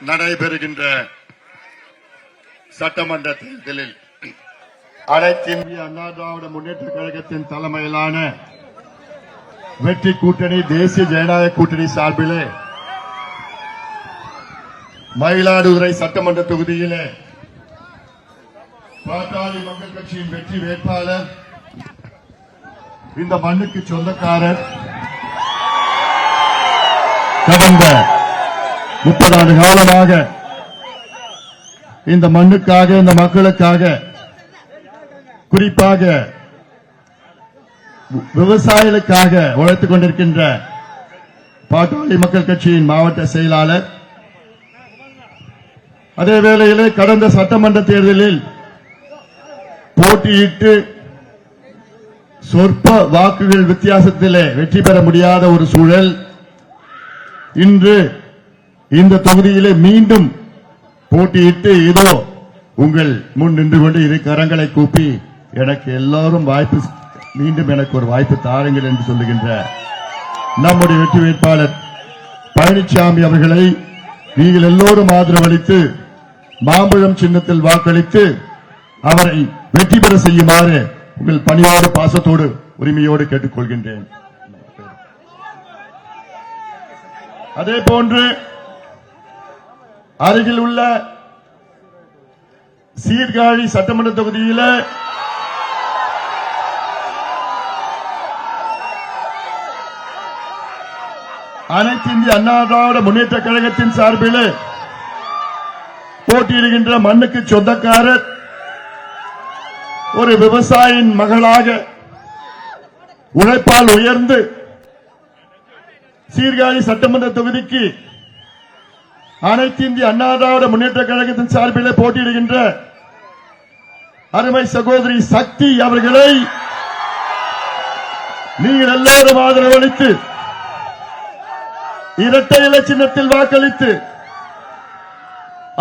நடைபெறுகின்ற சட்டமன்ற தேர்தலில் அனைத்து இந்திய அண்ணா திராவிட முன்னேற்ற கழகத்தின் தலைமையிலான வெற்றி கூட்டணி தேசிய ஜனநாயக கூட்டணி சார்பிலே மயிலாடுதுறை சட்டமன்ற தொகுதியிலே பாட்டாளி மக்கள் கட்சியின் வெற்றி வேட்பாளர், இந்த மண்ணுக்கு சொந்தக்காரர், கடந்த 30 ஆண்டு காலமாக இந்த மண்ணுக்காக, இந்த மக்களுக்காக, குறிப்பாக விவசாயிகளுக்காக உழைத்துக் கொண்டிருக்கின்ற பாட்டாளி மக்கள் கட்சியின் மாவட்ட செயலாளர், அதே வேளையிலே கடந்த சட்டமன்ற தேர்தலில் போட்டியிட்டு சொற்ப வாக்குகள் வித்தியாசத்திலே வெற்றி பெற முடியாத ஒரு சூழல், இன்று இந்த தொகுதியிலே மீண்டும் போட்டியிட்டு இதோ உங்கள் முன் நின்று கொண்டு இரு கரங்களை கூப்பி எனக்கு எல்லாரும் வாய்ப்பு, மீண்டும் எனக்கு ஒரு வாய்ப்பு தாருங்கள் என்று சொல்லுகின்ற நம்முடைய வெற்றி வேட்பாளர் பழனிசாமி அவர்களை நீங்கள் எல்லோரும் ஆதரவளித்து மாம்பழம் சின்னத்தில் வாக்களித்து அவரை வெற்றி பெற செய்யுமாறு உங்கள் பணியோடு பாசத்தோடு உரிமையோடு கேட்டுக் கொள்கின்றேன். அதே போன்று அருகில் உள்ள சீர்காழி சட்டமன்ற தொகுதியில் அனைத்து இந்திய அண்ணா திராவிட முன்னேற்ற கழகத்தின் சார்பில் போட்டியிடுகின்ற மண்ணுக்கு சொந்தக்காரர், ஒரு விவசாயியின் மகளாக உழைப்பால் உயர்ந்து சீர்காழி சட்டமன்ற தொகுதிக்கு அனைத்து இந்திய அண்ணா திராவிட முன்னேற்ற கழகத்தின் சார்பில் போட்டியிடுகின்ற அருமை சகோதரி சக்தி அவர்களை நீங்கள் எல்லோரும் ஆதரவளித்து இரட்டை இலை சின்னத்தில் வாக்களித்து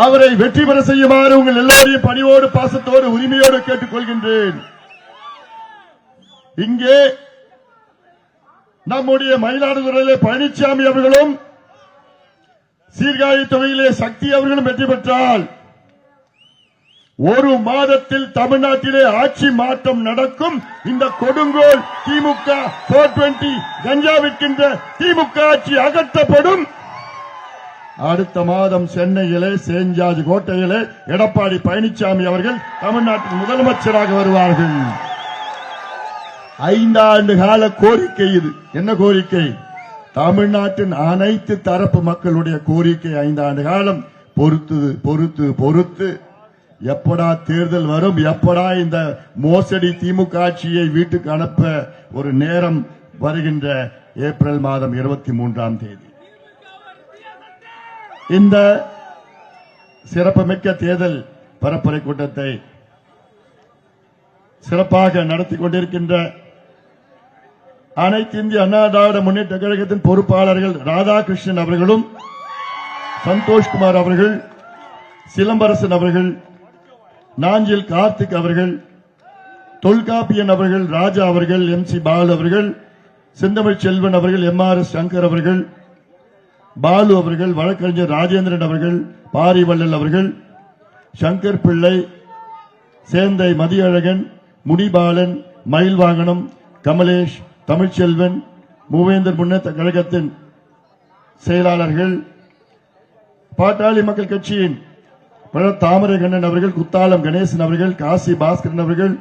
அவரை வெற்றி பெற செய்யுமாறு உங்கள் எல்லோரையும் பணியோடு பாசத்தோடு உரிமையோடு கேட்டுக் கொள்கின்றேன். இங்கே நம்முடைய மயிலாடுதுறையிலே பழனிசாமி அவர்களும் சீர்காழி தொகுதியிலே சக்தி அவர்களும் வெற்றி பெற்றால் ஒரு மாதத்தில் தமிழ்நாட்டிலே ஆட்சி மாற்றம் நடக்கும். இந்த கொடுங்கோல் திமுக 420 கஞ்சா விற்கின்ற திமுக ஆட்சி அகற்றப்படும். அடுத்த மாதம் சென்னையிலே சேஞ்சாஜ் கோட்டையிலே எடப்பாடி பழனிசாமி அவர்கள் தமிழ்நாட்டின் முதலமைச்சராக வருவார்கள். 5 ஆண்டு கால கோரிக்கை இது. என்ன கோரிக்கை? தமிழ்நாட்டின் அனைத்து தரப்பு மக்களுடைய கோரிக்கை. 5 ஆண்டு காலம் பொறுத்து எப்படா தேர்தல் வரும், எப்படா இந்த மோசடி திமுக ஆட்சியை வீட்டுக்கு அனுப்ப ஒரு நேரம் வருகின்ற ஏப்ரல் மாதம் 23ஆம் தேதி இந்த சிறப்புமிக்க தேர்தல் பரப்புரை கூட்டத்தை சிறப்பாக நடத்தி கொண்டிருக்கின்ற அனைத்து இந்திய அண்ணா திராவிட முன்னேற்ற கழகத்தின் பொறுப்பாளர்கள் ராதாகிருஷ்ணன் அவர்களும், சந்தோஷ்குமார் அவர்கள், சிலம்பரசன் அவர்கள், நாஞ்சில் கார்த்திக் அவர்கள், தொல்காப்பியன் அவர்கள், ராஜா அவர்கள், MC பாலு அவர்கள், செந்தமிழ் செல்வன் அவர்கள், MRS சங்கர் அவர்கள், பாலு அவர்கள், வழக்கறிஞர் ராஜேந்திரன் அவர்கள், பாரிவள்ளல் அவர்கள், சங்கர் பிள்ளை, சேந்தை மதியழகன், முடிபாலன், மயில்வாகனம், கமலேஷ், தமிழ்ச்செல்வன், மூவேந்தர் முன்னேற்ற கழகத்தின் செயலாளர்கள், பாட்டாளி மக்கள் கட்சியின் தாமரை கண்ணன் அவர்கள், குத்தாலம் கணேசன் அவர்கள், காசி பாஸ்கரன் அவர்கள்,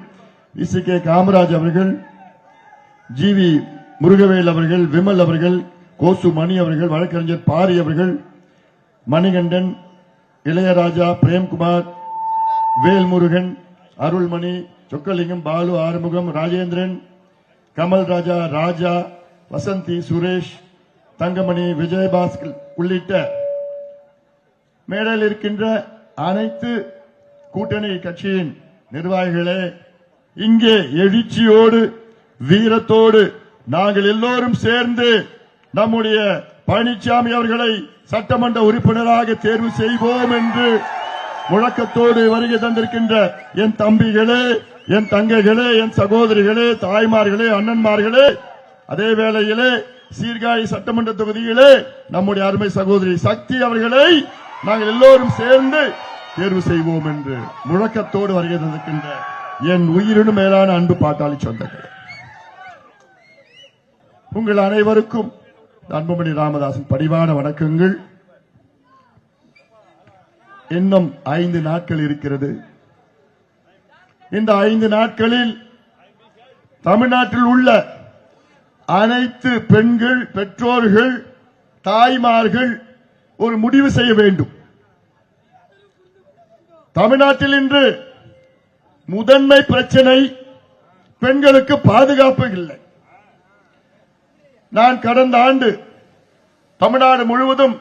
VCK காமராஜ் அவர்கள், GV முருகவேல் அவர்கள், விமல் அவர்கள், கோசு மணி அவர்கள், வழக்கறிஞர் பாரி அவர்கள், மணிகண்டன், இளையராஜா, பிரேம்குமார், வேல்முருகன், அருள்மணி, சொக்கலிங்கம், பாலு, ஆறுமுகம், ராஜேந்திரன், கமல் ராஜா, ராஜா, வசந்தி, சுரேஷ், தங்கமணி, விஜயபாஸ்கர் உள்ளிட்ட மேடையில் இருக்கின்ற அனைத்து கூட்டணி கட்சியின் நிர்வாகிகளே, இங்கே எழுச்சியோடு வீரத்தோடு நாங்கள் எல்லோரும் சேர்ந்து நம்முடைய பழனிசாமி அவர்களை சட்டமன்ற உறுப்பினராக தேர்வு செய்வோம் என்று முழக்கத்தோடு வருகை தந்திருக்கின்ற என் தம்பிகளே, என் தங்கைகளே, என் சகோதரிகளே, தாய்மார்களே, அண்ணன்மார்களே, அதே வேளையிலே சீர்காழி சட்டமன்ற தொகுதியிலே நம்முடைய அருமை சகோதரி சக்தி அவர்களை நாங்கள் எல்லோரும் சேர்ந்து தேர்வு செய்வோம் என்று முழக்கத்தோடு வருகை தந்திருக்கின்ற என் உயிரினும் மேலான அன்பு பாட்டாளி சொந்தங்கள், உங்கள் அனைவருக்கும் அன்புமணி ராமதாசின் பணிவான வணக்கங்கள். இன்னும் 5 நாட்கள் இருக்கிறது. இந்த 5 நாட்களில் தமிழ்நாட்டில் உள்ள அனைத்து பெண்கள், பெற்றோர்கள், தாய்மார்கள் ஒரு முடிவு செய்ய வேண்டும். தமிழ்நாட்டில் இன்று முதன்மை பிரச்சனை பெண்களுக்கு பாதுகாப்பு இல்லை. நான் கடந்த ஆண்டு தமிழ்நாடு முழுவதும்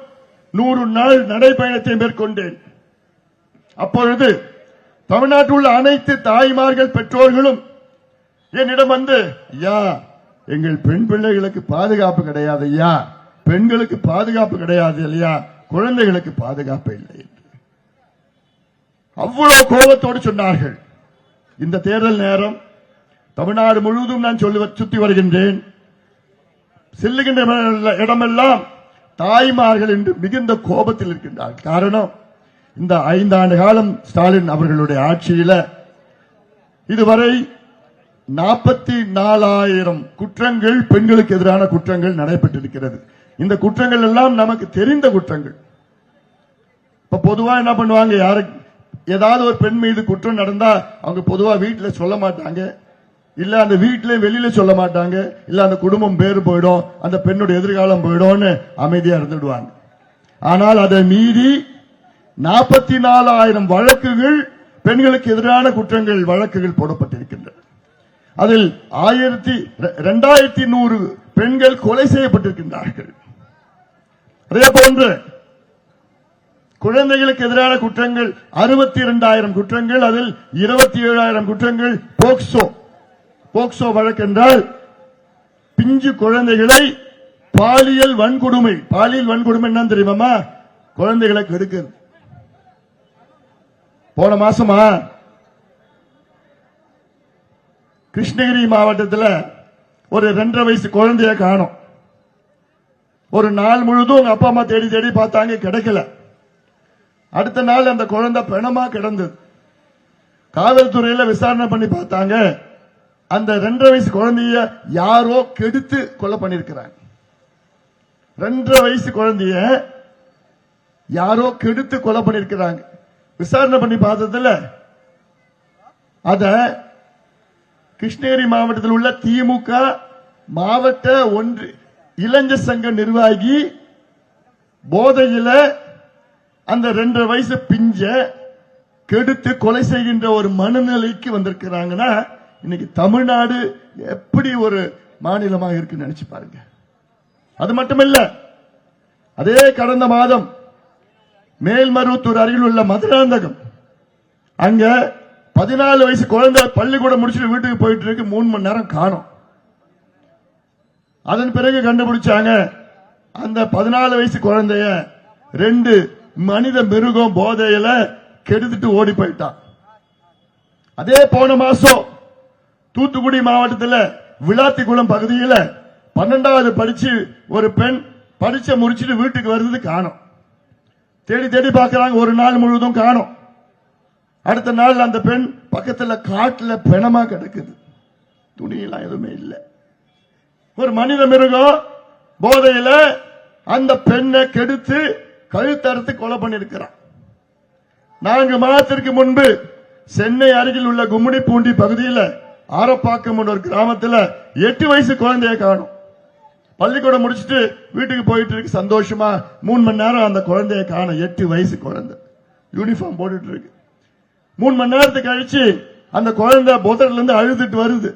100 நாள் நடைபயணத்தை மேற்கொண்டேன். அப்பொழுது தமிழ்நாட்டில் உள்ள அனைத்து தாய்மார்கள், பெற்றோர்களும் என்னிடம் வந்து, ஐயா, எங்கள் பெண் பிள்ளைகளுக்கு பாதுகாப்பு கிடையாது ஐயா, பெண்களுக்கு பாதுகாப்பு கிடையாது இல்லையா, குழந்தைகளுக்கு பாதுகாப்பு இல்லை என்று அவ்வளவு கோபத்தோடு சொன்னார்கள். இந்த தேர்தல் நேரம் தமிழ்நாடு முழுவதும் நான் சுற்றி வருகின்றேன். செல்லுகின்ற இடமெல்லாம் தாய்மார்கள் என்று மிகுந்த கோபத்தில் இருக்கின்றார்கள். காரணம், இந்த 5 ஆண்டு காலம் ஸ்டாலின் அவர்களுடைய ஆட்சியில இதுவரை 44,000 குற்றங்கள், பெண்களுக்கு எதிரான குற்றங்கள் நடைபெற்றிருக்கிறது. இந்த குற்றங்கள் எல்லாம் நமக்கு தெரிந்த குற்றங்கள். இப்ப பொதுவா என்ன பண்ணுவாங்க, யாருக்கு ஏதாவது ஒரு பெண் மீது குற்றம் நடந்தா அவங்க பொதுவா வீட்டுல சொல்ல மாட்டாங்க, இல்ல அந்த வீட்டில வெளியில சொல்ல மாட்டாங்க, இல்ல அந்த குடும்பம் பேரு போயிடும், அந்த பெண்ணுடைய எதிர்காலம் போயிடும்னு அமைதியா இருந்துடுவாங்க. ஆனால் அதை மீறி 44,000 வழக்குகள், பெண்களுக்கு எதிரான குற்றங்கள் வழக்குகள் போடப்பட்டிருக்கின்றன. அதில் 2100 பெண்கள் கொலை செய்யப்பட்டிருக்கின்றார்கள். அதே போன்று குழந்தைகளுக்கு எதிரான குற்றங்கள் 62,000 குற்றங்கள், அதில் 27,000 குற்றங்கள் போக்சோ வழக்கு என்றால் பிஞ்சு குழந்தைகளை பாலியல் வன்கொடுமை என்ன தெரியுமா, குழந்தைகளை கெடுக்கிறது. போன மாசமா கிருஷ்ணகிரி மாவட்டத்தில் ஒரு 2.5 வயசு குழந்தைய காணோம். ஒரு நாள் முழுதும் உங்க அப்பா அம்மா தேடி தேடி பார்த்தாங்க, கிடைக்கல. அடுத்த நாள் அந்த குழந்தை பிணமா கிடந்தது. காவல்துறையில விசாரணை பண்ணி பார்த்தாங்க, அந்த 2.5 வயசு குழந்தைய யாரோ கெடுத்து கொலை பண்ணிருக்கிறாங்க. 2.5 வயசு குழந்தைய யாரோ கெடுத்து கொலை பண்ணிருக்கிறாங்க. விசாரணை பண்ணி பார்த்ததுல அத கிருஷ்ணகிரி மாவட்டத்தில் உள்ள திமுக மாவட்ட ஒன்று இளைஞர் சங்க நிர்வாகி போதையில அந்த 2.5 வயசு பிஞ்ச கெடுத்து கொலை செய்கின்ற ஒரு மனநிலைக்கு வந்திருக்கிறாங்கன்னா, இன்னைக்கு தமிழ்நாடு எப்படி ஒரு மாநிலமாக இருக்குன்னு நினைச்சு பாருங்க. அது மட்டுமல்ல, அதே கடந்த மாதம் மேல்மருவத்தூர் அருகில் உள்ள மதுராந்தகம், அங்க 14 வயசு குழந்தை பள்ளிக்கூடம் முடிச்சுட்டு வீட்டுக்கு போயிட்டு இருக்கு, 3 மணி நேரம் காணோம். அதன் பிறகு கண்டுபிடிச்சாங்க, அந்த 14 வயசு குழந்தைய 2 மனித மிருகம் போதையில கெடுத்துட்டு ஓடி போயிட்டான். அதே போன மாசம் தூத்துக்குடி மாவட்டத்தில் விளாத்திக்குளம் பகுதியில் 12வது படிச்சு ஒரு பெண் படிச்ச முடிச்சுட்டு வீட்டுக்கு வருது, காணோம். தேடி தேடி பார்க்கறாங்க, ஒரு நாள் முழுவதும் காணோம். அடுத்த நாள் அந்த பெண் பக்கத்தில் காட்டுல பிணமா கிடக்குது, துணியெல்லாம் எதுவுமே இல்லை. ஒரு மனித மிருகம் போதையில அந்த பெண்ணை கெடுத்து கழுத்தறுத்து கொலை பண்ணிருக்கிறான். 4 மாதத்திற்கு முன்பு சென்னை அருகில் உள்ள கும்மிடிப்பூண்டி பகுதியில் ஆரப்பாக்கம் ஒரு கிராமத்தில் 8 வயசு குழந்தைய காணும். பள்ளிக்கூடம் முடிச்சுட்டு வீட்டுக்கு போயிட்டு இருக்கு சந்தோஷமா, 3 மணி நேரம் அந்த குழந்தைய காண. 8 வயசு குழந்தை யூனிஃபார்ம் போட்டுட்டு இருக்கு. 3 மணி நேரத்துக்கு கழிச்சு அந்த குழந்தை போதர்ல இருந்து அழுதுட்டு வருது.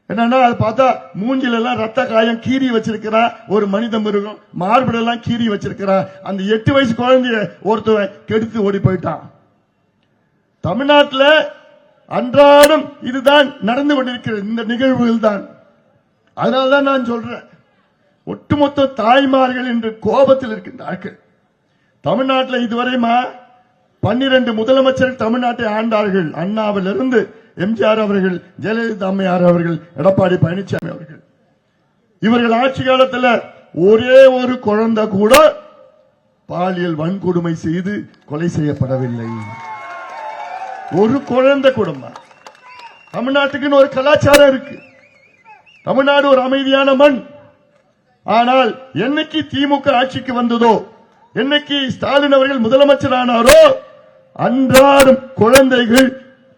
என்னன்னா, அதை பார்த்தா மூஞ்சில எல்லாம் ரத்த காயம், கீறி வச்சிருக்கிறா. ஒரு மனித மிருகம் மார்பிடெல்லாம் கீறி வச்சிருக்கிறா. அந்த 8 வயசு குழந்தைய ஒருத்தவன் கெடுத்து ஓடி போயிட்டான். தமிழ்நாட்டில் அன்றாடம் இதுதான் நடந்து கொண்டிருக்கிறது, இந்த நிகழ்வுகள் தான். அதனால்தான் நான் சொல்றேன், ஒட்டுமொத்த தாய்மார்கள் இன்று கோபத்தில் இருக்கின்றார்கள். தமிழ்நாட்டில் இதுவரைமா 12 முதலமைச்சர் தமிழ்நாட்டை ஆண்டார்கள். அண்ணாவிலிருந்து எம்ஜிஆர் அவர்கள், ஜெயலலிதா அம்மையார் அவர்கள், எடப்பாடி பழனிசாமி அவர்கள். இவர்கள் ஆட்சி காலத்தில் ஒரே ஒரு குழந்தை கூட பாலியல் வன்கொடுமை செய்து கொலை செய்யப்படவில்லை. ஒரு குழந்தை குடும்பம். தமிழ்நாட்டுக்குன்னு ஒரு கலாச்சாரம் இருக்கு. தமிழ்நாடு ஒரு அமைதியான மண். ஆனால் என்னைக்கு திமுக ஆட்சிக்கு வந்ததோ, என்னைக்கு ஸ்டாலின் அவர்கள் முதலமைச்சர் ஆனாரோ, அன்றாடம் குழந்தைகள்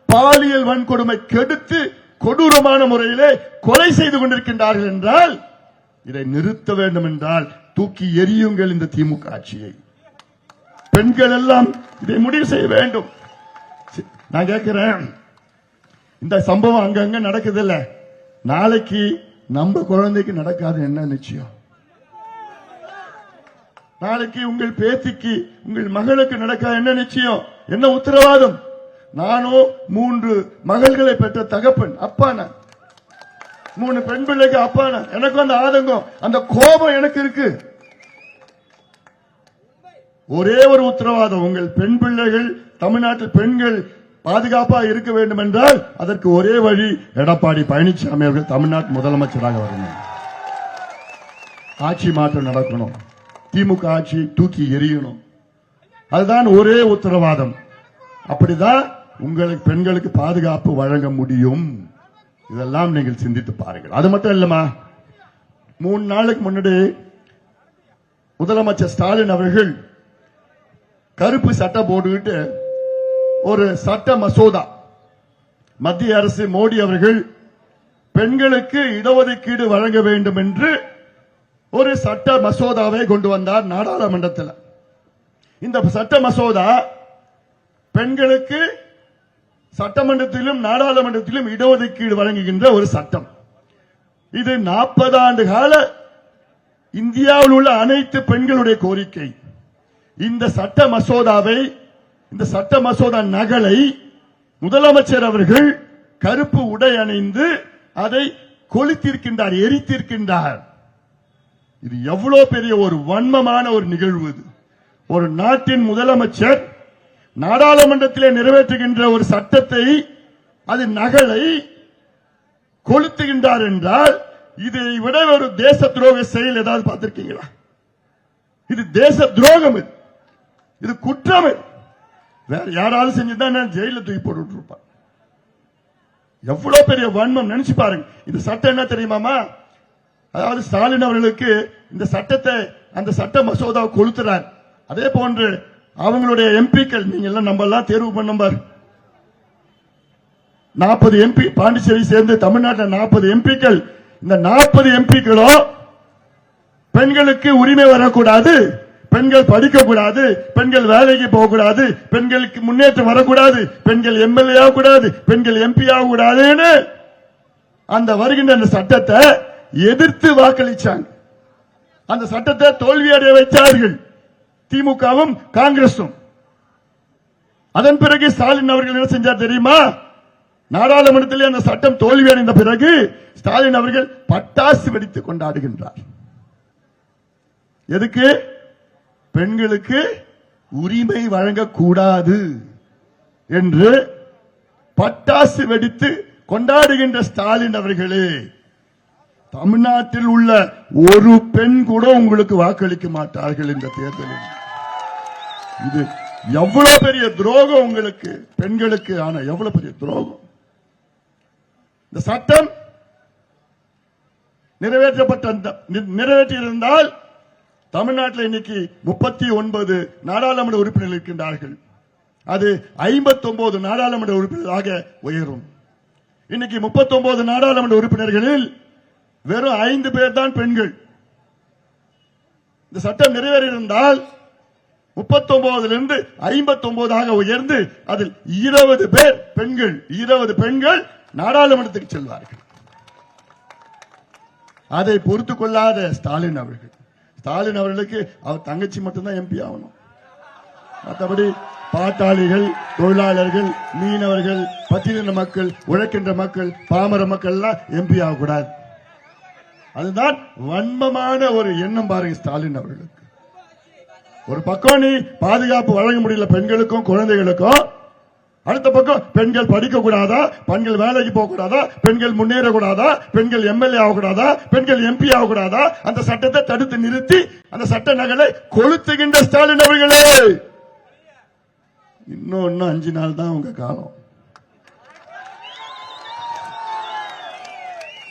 பாலியல் வன்கொடுமை கெடுத்து கொடூரமான முறையிலே கொலை செய்து கொண்டிருக்கின்றார்கள் என்றால் இதை நிறுத்த வேண்டும் என்றால் தூக்கி எறியுங்கள் இந்த திமுக ஆட்சியை. பெண்கள் எல்லாம் இதை முடிவு செய்ய வேண்டும். நான் கேட்கிறேன், இந்த சம்பவம் அங்கங்க நடக்குது இல்ல, நாளைக்கு நம்ம குழந்தைக்கு நடக்காது என்ன நிச்சயம்? நாளைக்கு உங்கள் பேத்திக்கு உங்கள் மகளுக்கு நடக்காது என்ன நிச்சயம்? என்ன உத்தரவாதம்? நானும் 3 மகள்களை பெற்ற தகப்பன், அப்பான 3 பெண் பிள்ளைக்கு அப்பான எனக்கு அந்த ஆதங்கம், அந்த கோபம் எனக்கு இருக்கு. ஒரே ஒரு உத்தரவாதம், உங்கள் பெண் பிள்ளைகள் தமிழ்நாட்டில் பெண்கள் பாதுகாப்பா இருக்க வேண்டும் என்றால் அதற்கு ஒரே வழி, எடப்பாடி பழனிசாமி அவர்கள் தமிழ்நாட்டு முதலமைச்சராக வரணும். ஆட்சி மாற்றம் நடக்கணும். திமுக ஆட்சியை தூக்கி எறியணும். அதுதான் ஒரே உத்தரவாதம். அப்படிதான் உங்களுக்கு பெண்களுக்கு பாதுகாப்பு வழங்க முடியும். இதெல்லாம் நீங்கள் சிந்தித்து பாருங்கள். அது மட்டும் இல்லமா, 3 நாளுக்கு முன்னாடி முதலமைச்சர் ஸ்டாலின் அவர்கள் கருப்பு சட்டம் போட்டுக்கிட்டு ஒரு சட்ட மசோதா, மத்திய அரசு மோடி அவர்கள் பெண்களுக்கு இடஒதுக்கீடு வழங்க வேண்டும் என்று ஒரு சட்ட மசோதாவை கொண்டு வந்தார் நாடாளுமன்றத்தில். இந்த சட்ட மசோதா பெண்களுக்கு சட்டமன்றத்திலும் நாடாளுமன்றத்திலும் இடஒதுக்கீடு வழங்குகின்ற ஒரு சட்டம். இது 40 ஆண்டு கால இந்தியாவில் உள்ள அனைத்து பெண்களுடைய கோரிக்கை. இந்த சட்ட மசோதாவை, இந்த சட்ட மசோதா நகலை முதலமைச்சர் அவர்கள் கருப்பு உடை அணிந்து அதை கொளுத்திருக்கின்றார், எரித்திருக்கின்றார். இது எவ்வளவு பெரிய ஒரு வன்மமான ஒரு நிகழ்வு. ஒரு நாட்டின் முதலமைச்சர் நாடாளுமன்றத்திலே நிறைவேற்றுகின்ற ஒரு சட்டத்தை, அது நகலை கொளுத்துகின்றார் என்றால் இதை விட ஒரு தேச துரோக செயல் ஏதாவது பார்த்திருக்கீங்களா? இது தேச துரோகம், இது குற்றம். வேற யாராவது செஞ்சுதான் ஜெயில தூக்கி போட்டு இருப்பார். எவ்வளவு பெரிய வன்மம் நினைச்சு பாருங்க. இந்த சட்டம் என்ன தெரியுமாமா? அதாவது ஸ்டாலின் அவர்களுக்கு இந்த சட்டத்தை, அந்த சட்ட மசோதாவை கொளுத்துறார். அதே போன்று அவங்களுடைய எம்பிக்கள், நீங்க எல்லாம் நம்ம எல்லாம் தேர்வு பண்ண 40 எம்பி பாண்டிச்சேரி சேர்ந்து தமிழ்நாட்டில் 40 எம்பிக்கள். இந்த 40 எம்பிக்களும் பெண்களுக்கு உரிமை வரக்கூடாது, பெண்கள் படிக்கக்கூடாது, பெண்கள் வேலைக்கு போகக்கூடாது, பெண்களுக்கு முன்னேற்றம் வரக்கூடாது, பெண்கள் எம்எல்ஏ ஆகக்கூடாது, பெண்கள் எம்பி ஆகக்கூடாதுன்னு அந்த வருகின்ற அந்த சட்டத்தை எதிர்த்து வாக்களிச்சாங்க. அந்த சட்டத்தை தோல்வியடைய வைத்தார்கள் திமுகவும் காங்கிரசும். அதன் பிறகு ஸ்டாலின் அவர்கள் என்ன செஞ்சார் தெரியுமா? நாடாளுமன்றத்தில் அந்த சட்டம் தோல்வி அடைந்த பிறகு ஸ்டாலின் அவர்கள் பட்டாசு வெடித்து கொண்டாடுகின்றார். எதுக்கு? பெண்களுக்கு உரிமை வழங்கக்கூடாது என்று பட்டாசு வெடித்து கொண்டாடுகின்ற ஸ்டாலின் அவர்களே, தமிழ்நாட்டில் உள்ள ஒரு பெண் கூட உங்களுக்கு வாக்களிக்க மாட்டார்கள் இந்த தேர்தலில். இது எவ்வளவு பெரிய துரோகம் உங்களுக்கு, பெண்களுக்கு ஆன எவ்வளவு பெரிய துரோகம். இந்த சட்டம் நிறைவேற்றியிருந்தால் தமிழ்நாட்டில் இன்னைக்கு 39 நாடாளுமன்ற உறுப்பினர்கள் இருக்கின்றார்கள். அது 59 நாடாளுமன்ற உறுப்பினராக உயரும். இன்னைக்கு 39 நாடாளுமன்ற உறுப்பினர்களில் வெறும் 5 பேர் தான் பெண்கள். இந்த சட்டம் நிறைவேறியிருந்தால் 39 59 உயர்ந்து அதில் 20 பேர் பெண்கள், 20 பெண்கள் நாடாளுமன்றத்துக்கு செல்வார்கள். அதை பொறுத்துக் கொள்ளாத ஸ்டாலின் அவர்களுக்கு அவர் தங்கச்சி மட்டும்தான் எம்பி ஆகணும். மற்றபடி பாட்டாளிகள், தொழிலாளர்கள், மீனவர்கள், பட்டியலின மக்கள், உழைக்கின்ற மக்கள், பாமர மக்கள் எல்லாம் எம்பி ஆகக்கூடாது. அதுதான் வன்மமான ஒரு எண்ணம் பாருங்க ஸ்டாலின் அவர்களுக்கு. ஒரு பக்கம் நீ பாதுகாப்பு வழங்க முடியல பெண்களுக்கும் குழந்தைகளுக்கும், அடுத்த பக்கம் பெண்கள் படிக்க கூடாதா, பெண்கள் வேலைக்கு போக கூடாதா, பெண்கள் முன்னேறக்கூடாதா, பெண்கள் எம்எல்ஏ ஆகக்கூடாதா, பெண்கள் எம்பி ஆகக்கூடாதா, அந்த சட்டத்தை தடுத்து நிறுத்தி அந்த சட்ட நகலை கொளுத்துகின்ற ஸ்டாலின் அவர்களே, இன்னும் 5 நாள் தான் உங்க காலம்.